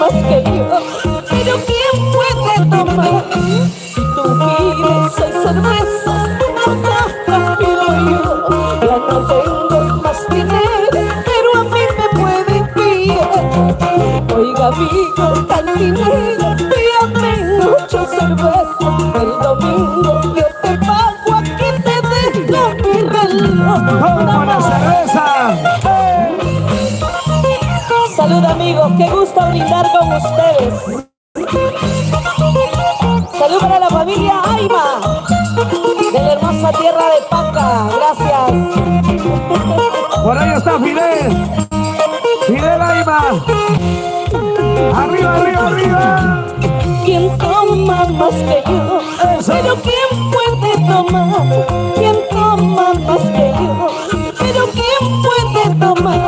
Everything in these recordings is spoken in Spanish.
más que yo. Pero ¿quién puede tomar? Si tú pides 6 cervezas, una caja pido yo. Ya no tengo más dinero, pero a mí me pueden pillar. Oiga amigo cantinero, pídame 8 cervezas. El domingo yo te pago, aquí te dejo mi reloj. ¡Toma la cerveza! Salud amigos, qué gusto brindar con ustedes. Salud para la familia Ayma de la hermosa tierra de Paca, gracias. Por ahí está Fidel. Fidel Ayma. Arriba, arriba, arriba. ¿Quién toma más que yo? Eso. Pero ¿quién puede tomar? ¿Quién toma más que yo? Pero ¿quién puede tomar?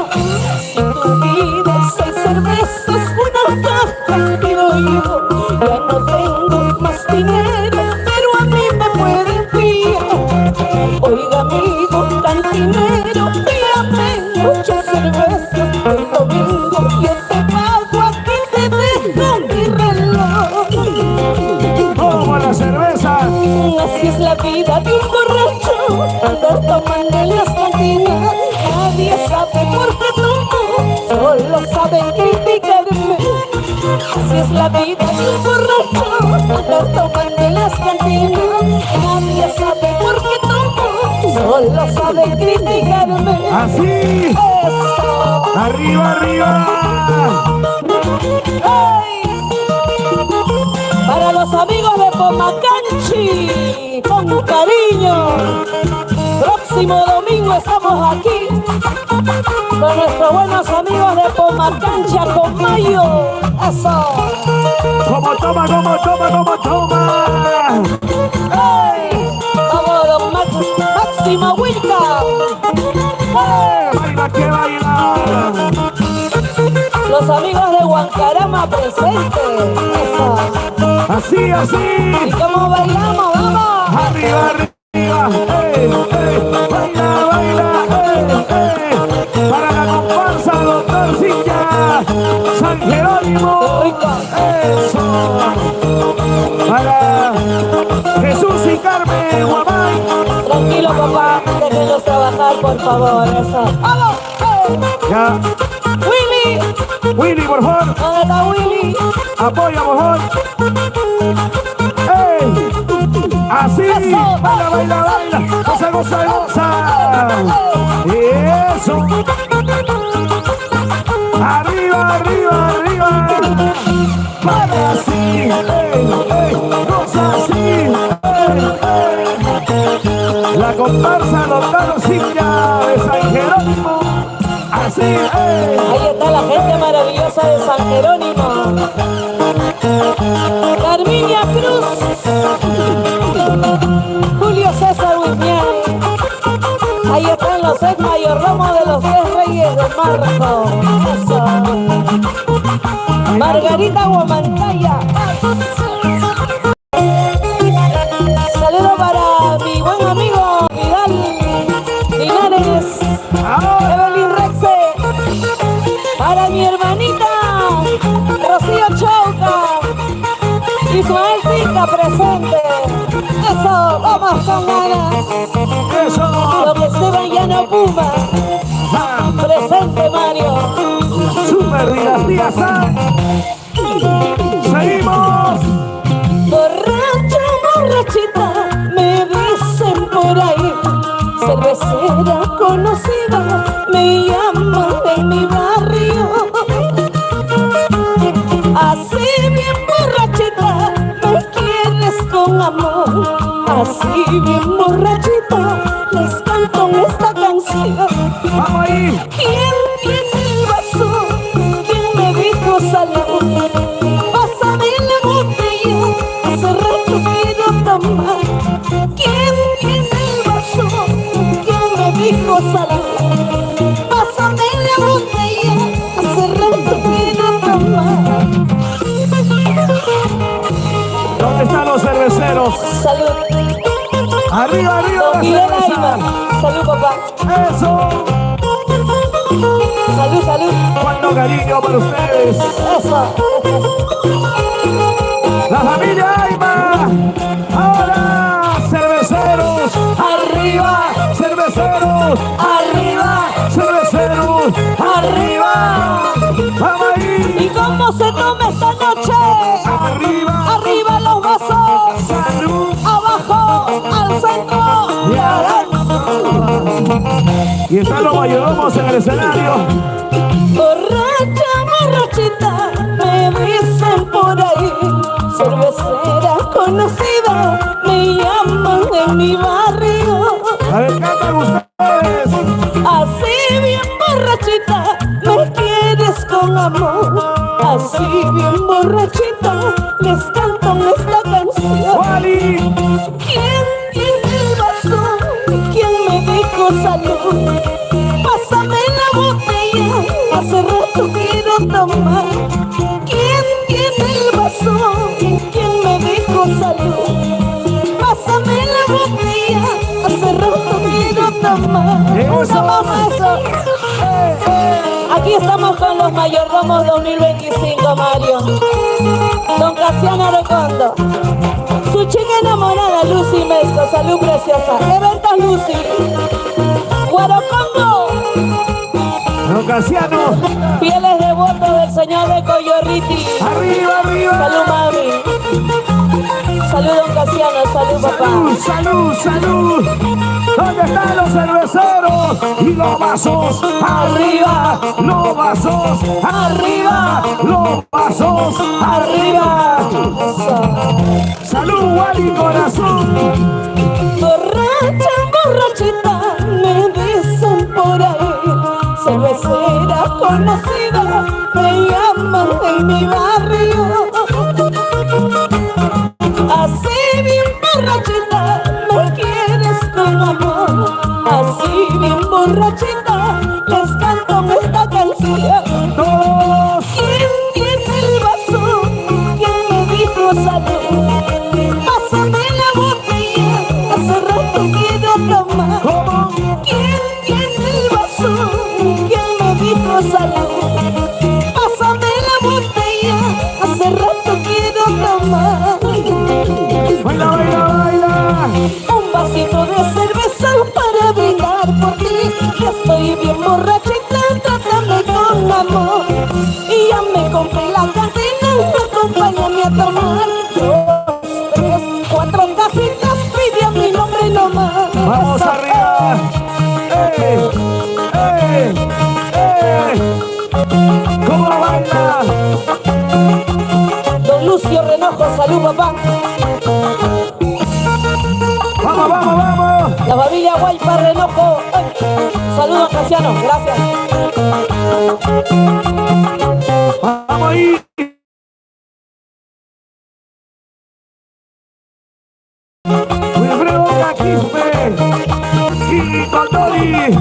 Si tú pides 6 cervezas, una caja pido yo. Ya no tengo más dinero, pero a mí me pueden pillar. Oiga amigo cantinero, pídame 8 cervezas. El domingo yo te pago, aquí te dejo mi reloj. ¡Toma la cerveza! Así es la vida de un borracho, andar tomando en las cantinas. Nadie sabe por qué tomo, solo saben criticarme. Así es la vida de un borracho, andar tomando en las cantinas. Nadie sabe por qué tomo, solo saben criticarme. ¡Así! Eso. ¡Arriba, arriba! ¡Ay! Para los amigos de Pomacanchi, con cariño. Próximo domingo estamos aquí con nuestros buenos amigos de Pomacanchi, con Mayo. Eso. ¡Como toma, como toma, como toma! ¡Ay! Vamos, don Máximo Wilca. ¡Ay! ¡Baila que baila! Los amigos de Huancarama presentes. Eso. ¡Así, así! ¿Y cómo bailamos? ¡Vamos! ¡Arriba, arriba! ¡Baila, baila! Para la comparsa, doctor Cintia San Jerónimo. ¡Qué rico! ¡Eso! Para Jesús y Carmen Guamay. Tranquilo, papá, déjenos trabajar, por favor, eso. ¡Vamos! ¡Hey! Ya, ¡Willy! Willy, por favor, ¿Dónde está Willy? apoya, por favor. ¡Ey! Así, Eso. baila, baila, baila, goza, goza, goza. Eso. Arriba, arriba, arriba. Para así, goza así. La comparsa Lotano Cintia de San Jerónimo. Así, Ahí está la gente maravillosa de San Jerónimo. Carminia Cruz. Julio César Huimiani. Ahí están los ex mayordomos de los 3 Reyes de Marco. Eso. Margarita Guamantaya. Saludo para mi buen amigo Vidal Linares. Evelyn Rexe. Para mi hermanita Rocío Chauca. Ismael Pica presente. Eso, vamos con ganas. eso. Lo que Esteban ya no puma. Presente Mario. Super Dinastía San. Seguimos. Borracha, borrachita, me dicen por ahí. Cervecera conocida, me llaman en mi barrio. Así bien borrachita, me quieres con amor. Así bien borrachita, les canto esta canción. Vamos ahí. ¿Quién tiene el vaso? ¿Quién me dijo salud? Pásame la botella, hace rato quiero tomar. ¿Quién tiene el vaso? ¿Quién me dijo salud? Pásame la botella, hace rato quiero tomar. ¿Dónde están los cerveceros? Salud. Arriba, arriba Don la Miguel cerveza. Ayma. Salud, papá. Eso. Salud, salud. Cuánto cariño para ustedes. Eso. tome esta noche. Arriba, Arriba los vasos, salud. abajo al centro y adentro. Y están los mayordomos en el escenario. Borracha, borrachita, me dicen por ahí. Cervecera conocida, me llaman en mi barrio. A ver, cantan ustedes. Así bien borrachita, me quieres con amor. Así bien borrachita, les canto esta canción. Wally, ¿Quién tiene el vaso? ¿Quién me dijo salud? Pásame la botella, hace rato quiero tomar. ¿Quién tiene el vaso? ¿Quién me dijo salud? Pásame la botella, hace rato quiero tomar. Eso. Tomamos eso. Aquí estamos con los mayordomos 2025, Mario. Don Casiano Recondo. Su chica enamorada, Lucy Mesco. Salud preciosa. Eventos Lucy. Guaracongo. Don Casiano. Fieles devotos del señor de Coyorriti. Arriba, arriba. Salud, mami. Salud, don Casiano. Salud, papá. Salud, salud, salud. ¿Dónde están los cerveceros? Y los vasos arriba, los vasos arriba, los vasos arriba. Eso. Salud, Wally, corazón. Borracha, borrachita, me dicen por ahí. Cervecera conocida, me llaman en mi barrio. Así bien borrachita, me quieres con amor. Así bien borrachita, les canto esta canción. Todos. ¿Quién tiene el vaso? ¿Quién me dijo salud? Pásame la botella, hace rato quiero tomar. ¿Cómo? ¿Quién tiene el vaso? ¿Quién me dijo salud? Pásame la botella, hace rato quiero tomar. Baila, baila, baila. Un vasito de cerveza para brindar por ti. Ya estoy bien borrachita, trátame con amor. Y ya me compré la cadena, acompáñame a tomar. 2, 3, 4 cajitas, pide a mi nombre nomás. Vamos Eso. arriba. ¿Cómo baila? Don Lucio Renojo, salud papá. Vamos, vamos, vamos. La familia Guaypa Renojo. Ay. Saludos Casiano, gracias. Vamos ahí. Wilfredo Caquispe y Condori.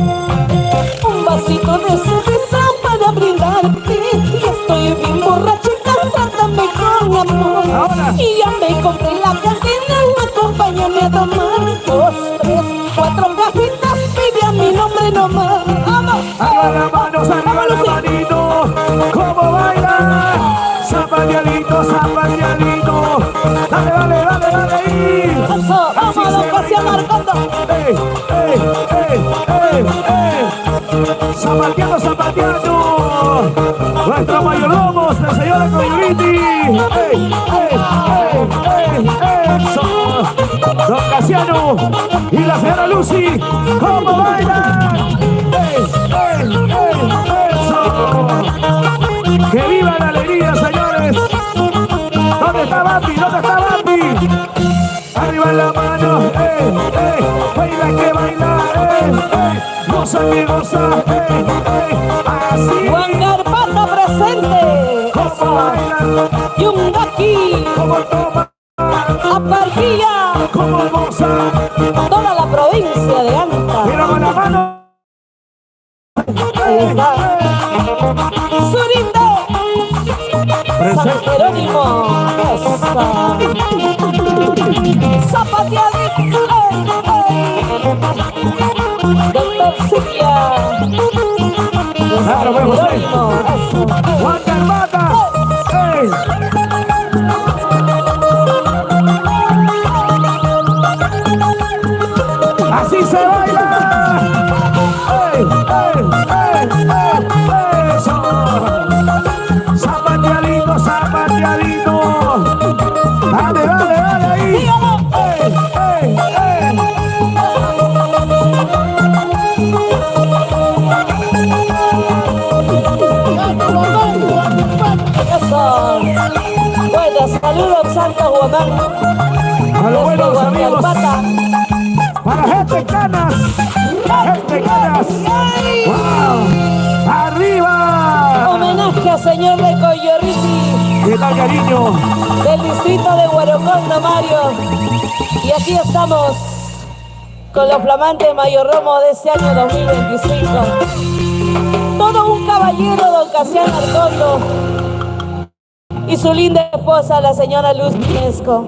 Un vasito de cerveza para brindarte. Y estoy bien borrachita, trátame con amor. Ahora. Y ya me compré la cadena, acompáñame a tomar. 2, 3, 4 cajitas, pide a mi nombre nomás. ¡Vamos! Arriba las manos, arriba las manitos. ¿Cómo baila? Zapateadito, zapateadito. Dale, dale, dale, dale ahí. Eso, vamos, don Casiano Arcondo. Zapateando, zapateando. Nuestros mayordomos, el señor de Coyorriti. Eso. Don Casiano y la señora Lucy. ¿Cómo bailan? Eso. Que viva la alegría, señores. ¿Dónde está Bambi? ¿Dónde está Bambi? Arriba en la mano, baila que baila, goza que goza, así. Juan Carpata presente. Como bailan, Yungaki, como toma, Aparquilla, como goza, toda la provincia de Anta. mira con la mano. Ahí está. Surinde, San Jerónimo, esa. Zapateadito, Doctor Silvia, de San Jerónimo, eso. Juan Carmata, así se baila. Eso. Zapateadito, Saludos, Santo Guamán. A los buenos amigos. Guancalpata. Para gente canas. Gente canas. ¡Wow! ¡Arriba! Homenaje al señor de Coyorriti, ¿Qué tal, cariño? del distrito de Huarocondo, Mario. Y aquí estamos con los flamantes mayordomos de este año 2025. Todo un caballero, don Casiano Arcondo, y su linda esposa, la señora Luz Pinesco.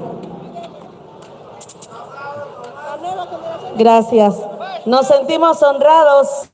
Gracias. Nos sentimos honrados